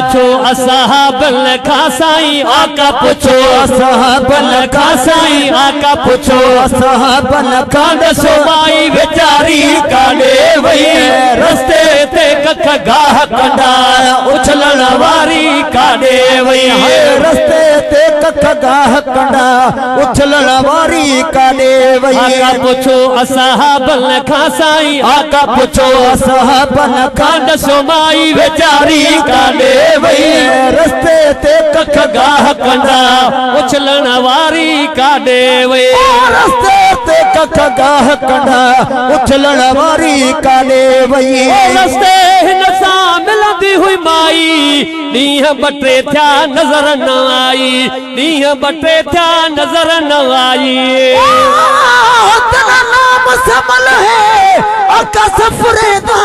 पुछो असहाबल का साईं आका पुछो असहाबल का साईं आका पुछो असहाबल का दसो माई बेचारी काले वई रस्ते ते कख गाह कंडा उछलण वारी काले वई रस्ते ते कख गाह कंडा उछलण वारी काले वई आका पुछो असहाबल का साईं आका पुछो असहाबल का दसो माई बेचारी काले वई रस्ते ते कख गाह कंडा उछलण वारी काले वई रस्ते ते कख गाह कंडा उछलण वारी काले वई रस्ते हिन सां मिलंदी हुई माई ॾींहं बटे थिया नज़र न आई ॾींहं बटे थिया नज़र न आई तेरा नाम समल है आकाश फरेदा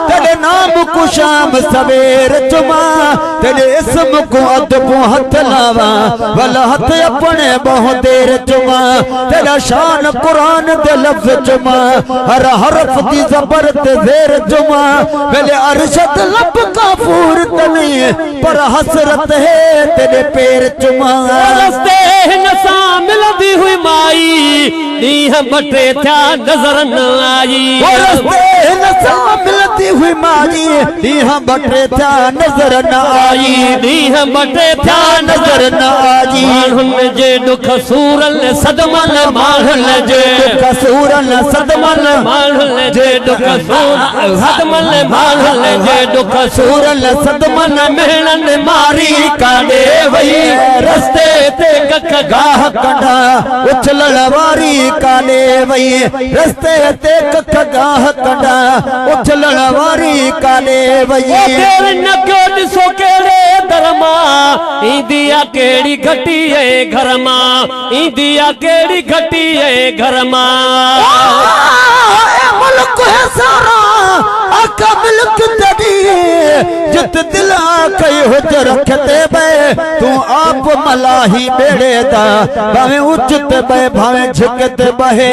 तेरे नाम को शाम सवेर चुमा तेरे इसम को अदबो हथ लावा भला हथ अपने बहुत देर चुमा तेरा शान कुरान दे लफ्ज चुमा हर हरफ दी जबर ते जेर चुमा पहले अरशद लब काफूर तने पर हसरत है तेरे पैर चुमा रस्ते हिन सां मिलंदी हुई माई ॾींहं बटे थिया नज़र न आई रस्ते हिन सां मिलंदी हुई माई ॾींहं बटे थिया नज़र न आई ॾींहं बटे थिया नज़र न आई माण्हुनि जे दुख सूरन सदमन माण्हुनि जे कसूरन सदमन माण्हुनि जे दुख सूर सदमन माण्हुनि जे दुख सूरन सदमन मेहनन मारी काॾे वई रस्ते ते कख गाह कंडा उछलण वारी काले वई रस्ते ते कख गाह कंडा उछलण वारी काले वई न कयो ॾिसो कहिड़े दर मां ईंदी आहे कहिड़ी घटी आहे घर मां ईंदी आहे कहिड़ी घटी आहे घर मां मुल्क है सारा आका मिल्क तड़ी जित दिला कई हुज रखते बे तू आप मलाही बेड़े दा भावे उच्चते बे भावे झुकते बहे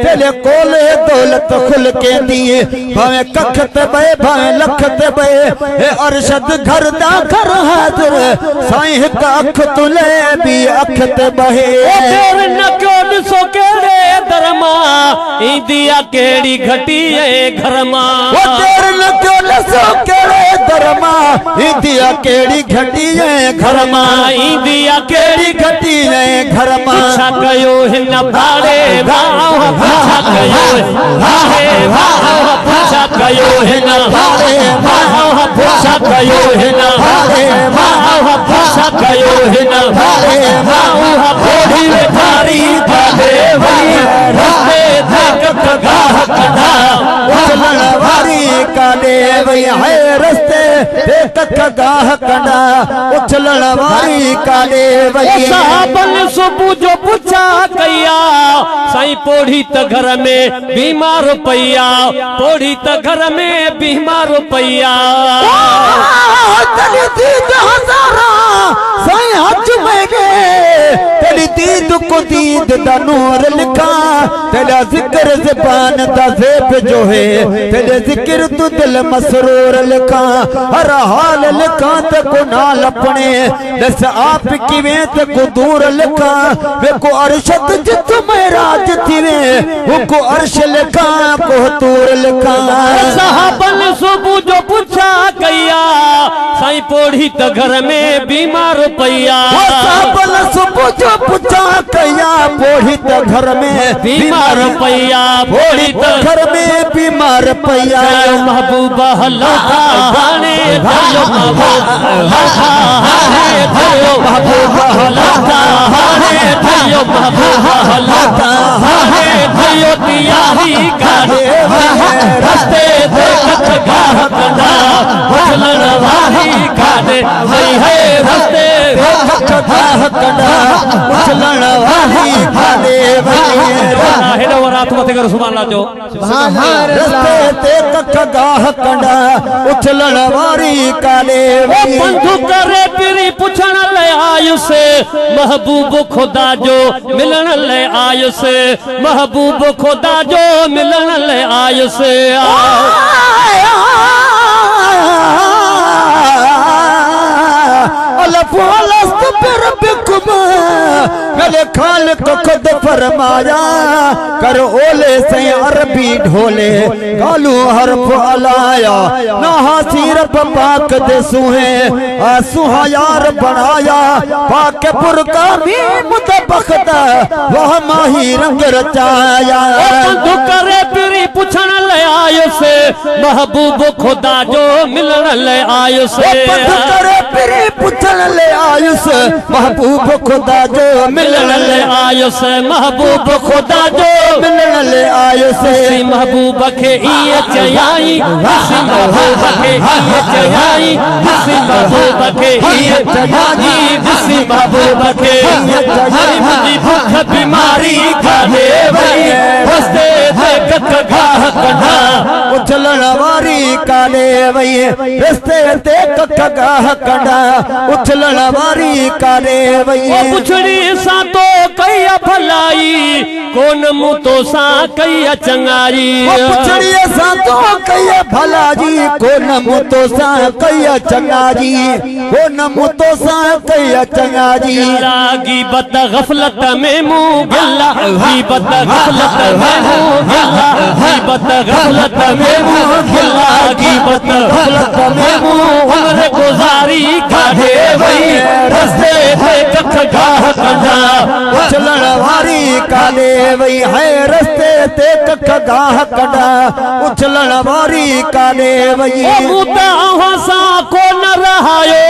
पहले कोले दौलत खुल के दिए भावे कखते बे भावे लखते बे हे अरशद घर दा घर हाजिर साईं हिक अख तुले भी अखते बहे न क्यों ॾिसो कहिड़े दर मां ईंदी आहे कहिड़ी घटी आहे घर मां न क्यों ॾिसो कहिड़े दर मां ईंदी आहे कहिड़ी घटी आहे घर मां ईंदी आहे कहिड़ी घटी आहे घर मां छा कयो हिन भाड़े भाव छा कयो छा कयो हिन भाड़े भाव छा कयो हिन भाड़े भाव छा कयो हिन भाड़े भाव थोड़ी वेठारी काॾे वई रस्ते ते कख गाह कंडा उछलण वारी काले वई है रस्ते ते कख गाह कंडा उछलण वारी काले वई साहबन सुबुह जो पुछा कया साईं पोड़ी त घर में बीमार पईया पोड़ी त घर में बीमार पईया तेरी दीद हजारा साईं हज में तेरी दीद को दीद दा नूर लिखा तेरा जिक्र ज़बान दा ज़ेब जो है तेरे जिक्र तू दिल मसरूर लिखा हर हाल लिखा ते को नाल अपने दस आप किवें ते को दूर लिखा वे को अरशद जित मेराज थीवे वो को अर्श लिखा को तूर लिखा साहबन सुबुह जो पुछा कया साईं पोड़ी त घर में बीमार पईया साहबन सुबुह जो पुछा कया पोड़ी त घर में बीमार पईया पोड़ी त घर में बीमार पईया महबूबा हलता हाणे भयो महबूबा हलता हाणे भयो महबूबा हलता हाणे भयो तियारी काॾे रस्ते ते कख गाह कंडा उछलण वारी काॾे वई है रस्ते ते कख गाह कंडा उछलण वारी काले वई हेॾो रात मथे कर सुभान अल्लाह जो रस्ते ते कख गाह कंडा उछलण वारी काले वई बंधु करे पिरी पुछण ले आयुसे महबूब खुदा जो मिलण ले आयुसे महबूब खुदा जो मिलण ले आयुसे मेरे खालिक खुद फरमाया कर ओले से अरबी ढोले कालू हरफ अलाया ना हासी रब पाक दे सुहे सुहा यार बनाया पाक पुरका भी मुतबख्ता वह माही रंग रचाया बंधु करे पिरी पुछण ले आयो से महबूब खुदा जो मिलण ले आयो से बंधु करे पिरी पुछण ले आयो से महबूब खुदा जो मिलण ले आयो से महबूब खुदा जो मिलण ले आयो से महबूब खे इए चयाई महबूब खे इए चयाई महबूब खे इए चयाई महबूब खे इए चयाई मुझी भूख बीमारी खाने वई रस्ते ते कख गाह कंडा उछलण वारी काले वई रस्ते ते कख गाह कंडा उछलण वारी काले वई पुछड़ी सा तो कई भलाई कोन मुँह तो सा कई चंगारी पुछड़ी सा तो कई भलाई कोन मुँह तो सा कई चंगारी कोन मुँह तो सा कई चंगारी गीबत गफलत में मुँह गिल्ला गीबत गफलत में मुँह गिल्ला गीबत गफलत में मुँह गिल्ला गीबत गफलत में मुँह उम्र गुजारी काढ़े वई रस्ते पे कख गाह कंडा उछलण वारी काले वई है रस्ते ते कख गाह कंडा उछलण वारी काले वई मुता हसा को न रहायो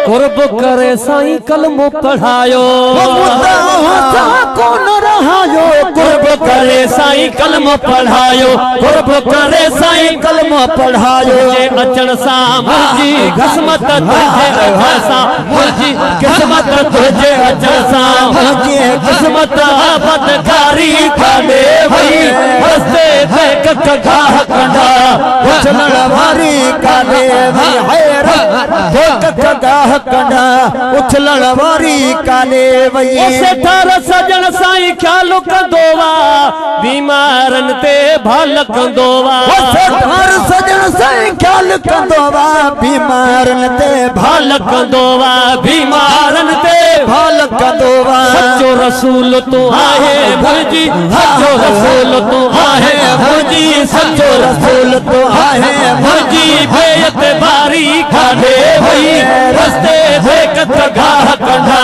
कुर्ब करे साईं कलमो पढ़ायो मुता हसा को न रहायो कुर्ब करे साईं कलमो पढ़ायो कुर्ब करे साईं कलमो पढ़ायो जे अचण सा मुंहिंजी किस्मत तुझे अचण मुंहिंजी किस्मत तुझे अचण सा मुंहिंजी किस्मत बदकारी काले वई रस्ते ते कख गाह कंडा उछलण वारी काले वई है रस्ते कख गाह कंडा उछलण वारी काले वई सेठर सजण साईं ख्याल कंदो वा बीमारन ते भल कंदो वा सेठर सजण साईं ख्याल कंदो वा बीमारन ते भल कंदो वा बीमारन ते भल कंदो वा सच्चो रसूल तू आहे मुंहिंजी सच्चो रसूल तू आहे मुंहिंजी सच्चो रसूल तू आहे मुंहिंजी बेअतबारी काढ़े वई रस्ते ते कख गाह कंडा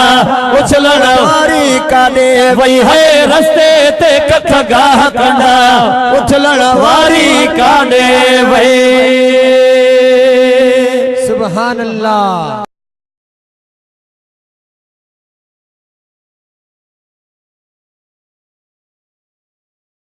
उछलण वारी काढ़े वई है रस्ते ते कख गाह कंडा उछलण वारी काढ़े वई सुभान अल्लाह।